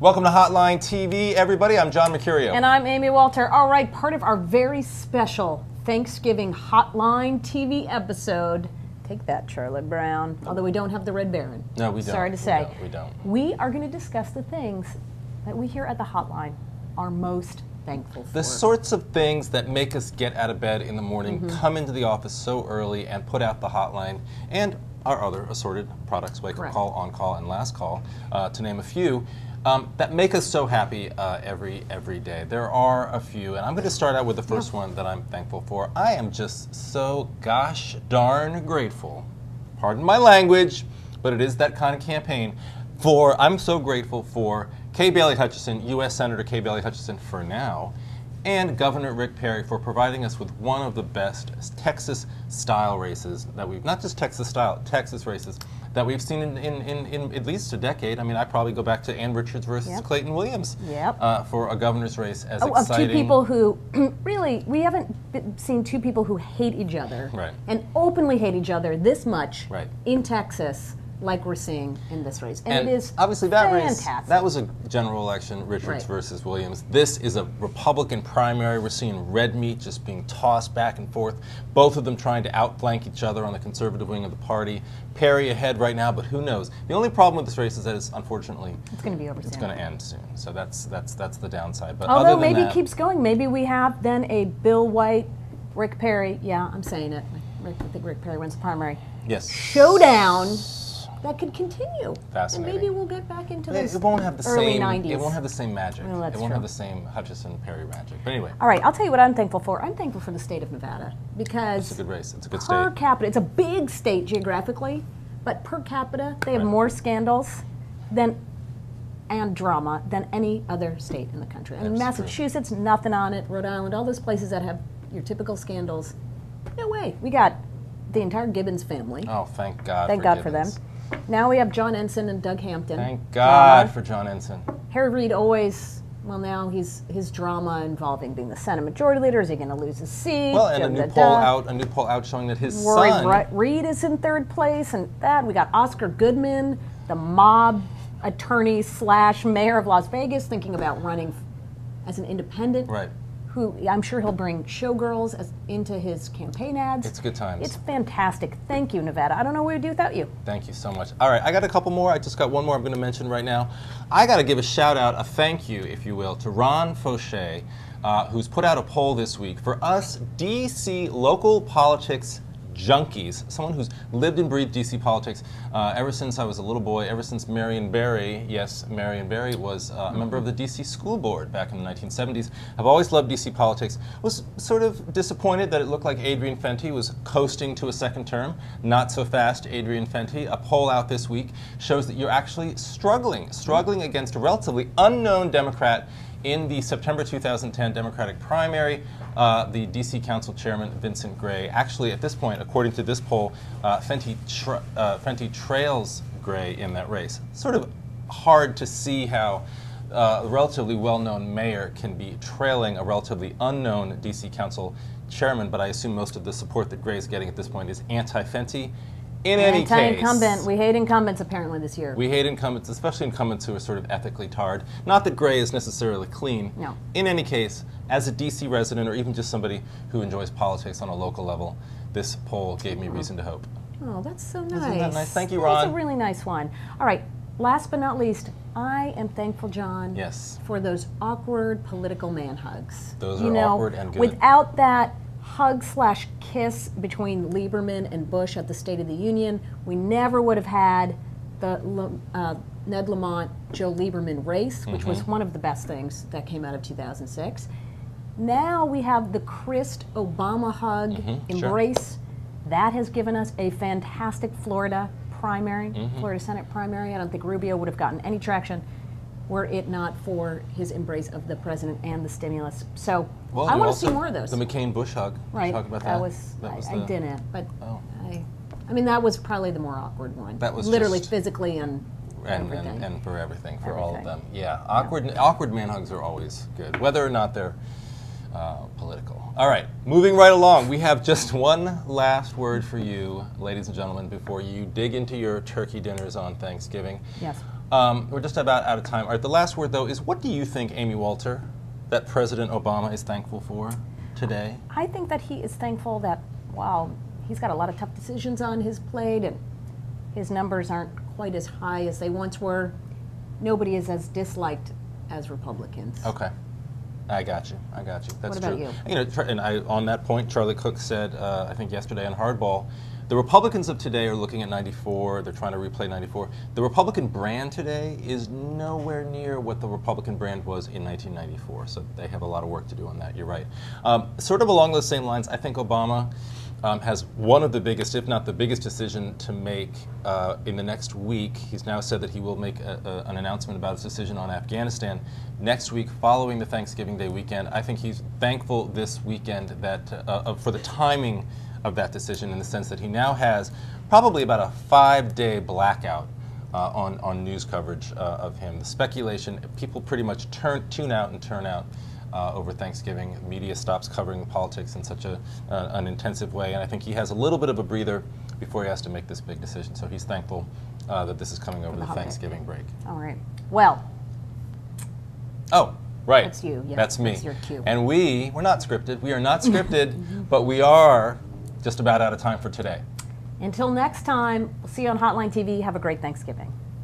Welcome to Hotline TV, everybody. I'm John Mercurio. And I'm Amy Walter. All right, part of our very special Thanksgiving Hotline TV episode. Take that, Charlotte Brown. Although we don't have the Red Baron. No, we don't. Sorry to say. We don't. We are going to discuss the things that we here at the Hotline are most thankful for. The sorts of things that make us get out of bed in the morning, come into the office so early, and put out the hotline, and our other assorted products, Wake Up Call, On Call, and Last Call, to name a few, that make us so happy every day. There are a few, and I'm going to start out with the first one that I'm thankful for. I am just so gosh darn grateful, pardon my language, but it is that kind of campaign, I'm so grateful for Kay Bailey Hutchison, U.S. Senator Kay Bailey Hutchison for now, and Governor Rick Perry for providing us with one of the best Texas-style races that we've, not just Texas-style, Texas races, that we've seen in at least a decade. I mean, I probably go back to Ann Richards versus Clayton Williams for a governor's race as exciting. Of two people who, really, we haven't seen two people who hate each other and openly hate each other this much in Texas, like we're seeing in this race. And it is obviously that fantastic. race, that was a general election, Richards versus Williams. This is a Republican primary. We're seeing red meat just being tossed back and forth, both of them trying to outflank each other on the conservative wing of the party. Perry ahead right now, but who knows? The only problem with this race is that it's unfortunately it's going to be over soon. It's going to end soon. So that's the downside. But although other than maybe that, it keeps going. Maybe we have then a Bill White, Rick Perry. Yeah, I'm saying it. I think Rick Perry wins the primary. Yes. Showdown. That could continue. Fascinating. And maybe we'll get back into this. It won't have the early same 90s. It won't have the same magic. Well, that's it won't true. have the same Hutchison-Perry magic. But anyway. All right, I'll tell you what I'm thankful for. I'm thankful for the state of Nevada because it's a good race. It's a good state. Per capita, it's a big state geographically, but per capita they have more scandals and drama than any other state in the country. I mean, Massachusetts, nothing on it. Rhode Island, all those places that have your typical scandals. No way. We got the entire Gibbons family. Oh, thank God. Thank God for them. Now we have John Ensign and Doug Hampton. Thank God for John Ensign. Reid always, well, now his drama involving being the Senate Majority Leader. Is he going to lose his seat? Well, and a new poll out showing that his son Reid is in third place, and that we got Oscar Goodman, the mob attorney / mayor of Las Vegas, thinking about running as an independent. Right. Who I'm sure he'll bring showgirls into his campaign ads. It's good times. It's fantastic. Thank you, Nevada. I don't know what we'd do without you. Thank you so much. All right, I got a couple more. I just got one more I'm going to mention right now. I got to give a shout out, a thank you, if you will, to Ron Fauché, who's put out a poll this week for us D.C. local politics junkies, someone who's lived and breathed D.C. politics ever since I was a little boy, ever since Marion Barry, yes, Marion Barry was a member of the D.C. school board back in the 1970s. I've always loved D.C. politics. Was sort of disappointed that it looked like Adrian Fenty was coasting to a second term. Not so fast, Adrian Fenty. A poll out this week shows that you're actually struggling against a relatively unknown Democrat in the September 2010 Democratic primary. The D.C. Council Chairman, Vincent Gray. Actually, at this point, according to this poll, Fenty trails Gray in that race. Sort of hard to see how a relatively well-known mayor can be trailing a relatively unknown D.C. Council Chairman, but I assume most of the support that Gray is getting at this point is anti-Fenty. In any case, anti-incumbent. We hate incumbents apparently this year. We hate incumbents, especially incumbents who are sort of ethically tarred. Not that Gray is necessarily clean. No. In any case, as a D.C. resident or even just somebody who enjoys politics on a local level, this poll gave me reason to hope. Oh, that's so nice. Isn't that nice? Thank you, Ron. That's a really nice one. All right, last but not least, I am thankful, John, for those awkward political man hugs. Those are awkward and good. Without that hug/kiss between Lieberman and Bush at the State of the Union, we never would have had the Ned Lamont, Joe Lieberman race, which was one of the best things that came out of 2006. Now we have the Christ Obama hug embrace. That has given us a fantastic Florida primary, Florida Senate primary. I don't think Rubio would have gotten any traction were it not for his embrace of the president and the stimulus. So I want to see more of those. The McCain-Bush hug. Right. Talk about that. I didn't, but I mean that was probably the more awkward one. That was literally, physically, and everything. And for everything, for all of them. Yeah, awkward man hugs are always good, whether or not they're political. All right, moving right along. We have just one last word for you, ladies and gentlemen, before you dig into your turkey dinners on Thanksgiving. Yes. We're just about out of time. All right, the last word, though, is what do you think, Amy Walter, that President Obama is thankful for today? I think that he is thankful that, wow, he's got a lot of tough decisions on his plate, and his numbers aren't quite as high as they once were. Nobody is as disliked as Republicans. Okay. I got you. I got you. That's What about true. you? You know, and on that point, Charlie Cook said, I think yesterday on Hardball, the Republicans of today are looking at 94. They're trying to replay 94. The Republican brand today is nowhere near what the Republican brand was in 1994. So they have a lot of work to do on that. You're right. Sort of along those same lines, I think Obama has one of the biggest, if not the biggest, decision to make in the next week. He's now said that he will make an announcement about his decision on Afghanistan next week, following the Thanksgiving Day weekend. I think he's thankful this weekend that for the timing of that decision, in the sense that he now has probably about a 5-day blackout on news coverage of him. The speculation, people pretty much tune out and turn out over Thanksgiving. Media stops covering politics in such an intensive way, and I think he has a little bit of a breather before he has to make this big decision. So he's thankful that this is coming over the Thanksgiving break. All right. Well. Oh, right. That's you. Yeah, that's me. That's your cue. And we're not scripted. We are not scripted, but we are just about out of time for today. Until next time, we'll see you on Hotline TV. Have a great Thanksgiving.